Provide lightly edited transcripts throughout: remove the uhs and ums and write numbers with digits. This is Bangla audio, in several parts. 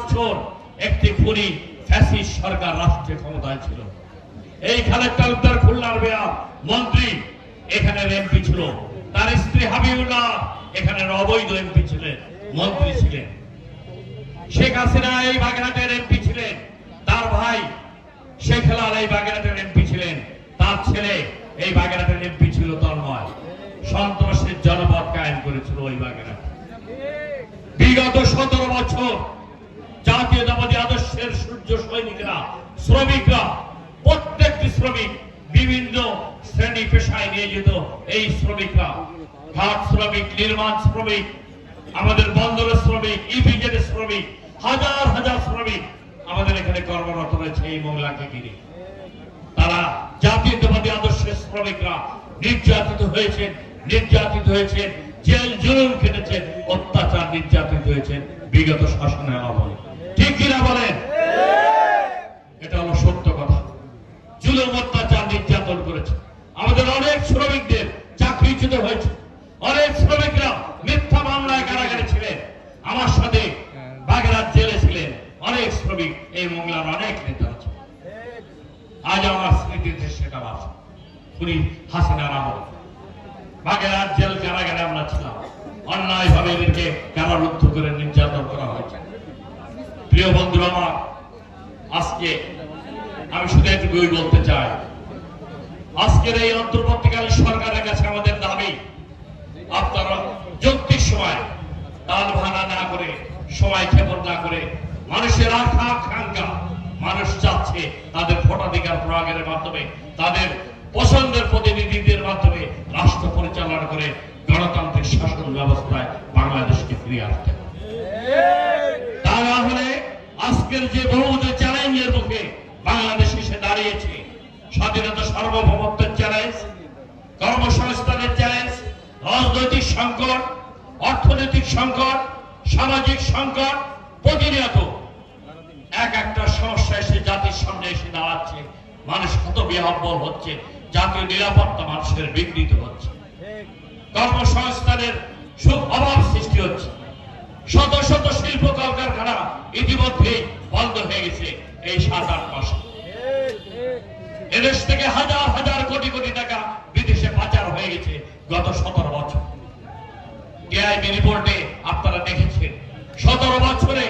বছর একটি খুনি ফ্যাসিস্ট সরকার রাষ্ট্রে ক্ষমতায় ছিল। এই খালেদ তালুকদার খুলনার মেয়র মন্ত্রী এখানের এমপি ছিল, তার স্ত্রী হাবিবুল্লাহ এখানের অবৈধ এমপি ছিলেন, মন্ত্রী ছিলেন। শেখ হাসিনা এই বাগেরহাটের এমপি ছিলেন, তার ভাই শেখ হেলাল এই বাগেরহাটের এমপি ছিলেন, তার ছেলে এই বাগেরহাটের এমপি ছিল তন্ময়। সন্ত্রাসের জনপদ কায়েম করেছিল ওই বাগেরহাটে। বিগত 17 বছর জাতীয়তাবাদী আদর্শের সূর্য সৈনিকরা, শ্রমিকরা, প্রত্যেকটি শ্রমিক বিভিন্ন শ্রেণী পেশায় নিয়ে যেত। এই শ্রমিকরা ঘাট শ্রমিক, নির্মাণ শ্রমিক, আমাদের বন্দরের শ্রমিক, ইপিজেড শ্রমিক, হাজার হাজার শ্রমিক আমাদের এখানে কর্মরত রয়েছে এই মংলাকে ঘিরে। তারা জাতীয়তাবাদী আদর্শের শ্রমিকরা নির্যাতিত হয়েছেন, জেল জুলুম খেটেছেন, অত্যাচার নির্যাতিত হয়েছেন বিগত শাসনের আমলে। ঠিক কিনা বলেন? এটা হলো সত্য কথা। জুলুম, অত্যাচার, নির্যাতন করেছে। আমাদের অনেক শ্রমিকদের চাকরিচ্যুত হয়েছে, অনেক শ্রমিকরা মিথ্যা মামলায় কারাগারে ছিলেন। আমার সাথে বাগেরহাট জেলে ছিলেন অনেক শ্রমিক, এই মংলার অনেক নেতা আছে। আজ আমার স্মৃতিতে সেটা আছে। খুনি হাসিনার আমল বাগেরহাট জেল কারাগারে আমরা ছিলাম, অন্যায় ভাবে এদেরকে কারারুদ্ধ করে নির্যাতন করা হয়েছে। প্রিয় বন্ধুরা আমার, আজকে আমি শুধু এটুকুই বলতে চাই, আজকের এই অন্তর্বর্তীকালীন সরকারের কাছে আমাদের দাবি, আপনারা যৌক্তিক সময় তাল ভাঙা না করে, সময় ক্ষেপণ না করে, মানুষের আকাঙ্ক্ষা, মানুষ চাচ্ছে তাদের ভোটাধিকার প্রয়োগের মাধ্যমে, তাদের পছন্দের প্রতিনিধিদের মাধ্যমে রাষ্ট্র পরিচালনা করে গণতান্ত্রিক শাসন ব্যবস্থায় বাংলাদেশকে ফিরিয়ে আসতে হবে। তা না হলে আজকের যে বহুমুখী চ্যালেঞ্জের মুখে বাংলাদেশ এসে দাঁড়িয়েছে, স্বাধীনতা, সার্বভৌমত্বের চ্যালেঞ্জ, কর্মসংস্থানের চ্যালেঞ্জ, রাজনৈতিক সংকট, অর্থনৈতিক সংকট, সামাজিক সংকট, প্রতিনিয়ত এক একটা সমস্যা এসে জাতির সামনে এসে দাঁড়াচ্ছে। মানুষ কত বিহ্বল হচ্ছে, জাতীয় নিরাপত্তা মানুষের বিঘ্নিত হচ্ছে, কর্মসংস্থানের অভাব সৃষ্টি হচ্ছে, শত শত শিল্প কলকারখানা ইতিমধ্যে বন্ধ হয়ে গেছে এই 7-8 মাসে। এদেশ থেকে হাজার হাজার কোটি কোটি টাকা বিদেশে পাচার হয়ে গেছে গত 17 বছর। টিআইবি রিপোর্টে আপনারা দেখেছেন 17 বছরে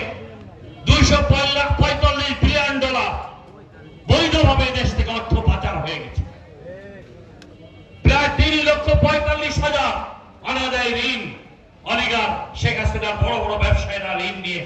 $245 বিলিয়ন বৈধভাবে দেশ থেকে অর্থ পাচার হয়ে গেছে। প্রায় 3,45,000 অনাদায়ী ঋণ, অলিগার শেখ হাসিনার বড় বড় ব্যবসায়ীরা ঋণ নিয়ে